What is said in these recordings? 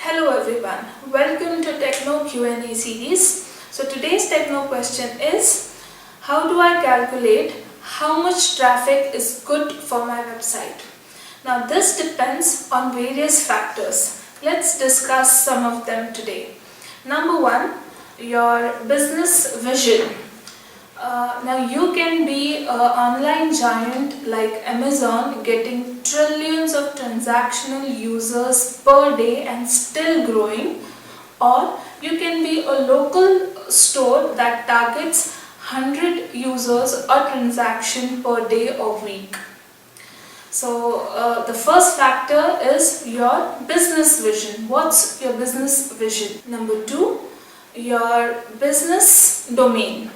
Hello everyone, welcome to Techno Q&A series. So today's Techno question is, how do I calculate how much traffic is good for my website? Now this depends on various factors. Let's discuss some of them today. Number one, your business vision. Now you can be an online giant like Amazon getting trillions of transactional users per day and still growing, or you can be a local store that targets 100 users a transaction per day or week. So the first factor is your business vision. What's your business vision? Number two, your business domain.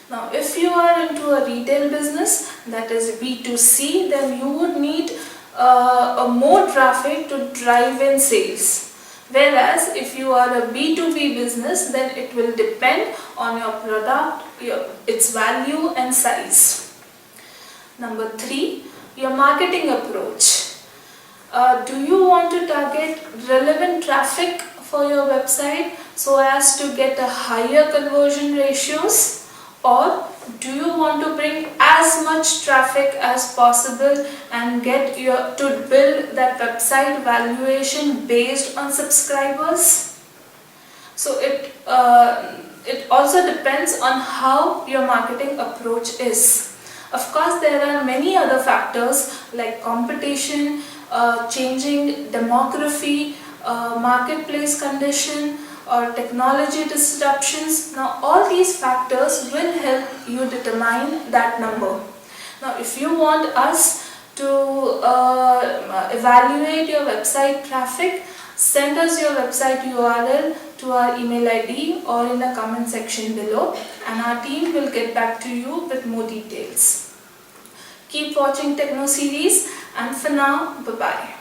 Now, if you are into a retail business, that is B2C, then you would need more traffic to drive in sales. Whereas, if you are a B2B business, then it will depend on your product, its value and size. Number three, your marketing approach. Do you want to target relevant traffic for your website so as to get a higher conversion ratios? Or do you want to bring as much traffic as possible and get to build that website valuation based on subscribers? So it also depends on how your marketing approach is. Of course, there are many other factors like competition, changing demography, marketplace condition, or technology disruptions. Now all these factors will help you determine that number. Now if you want us to evaluate your website traffic, send us your website URL to our email ID or in the comment section below, and our team will get back to you with more details. Keep watching Techno series, and for now, bye-bye.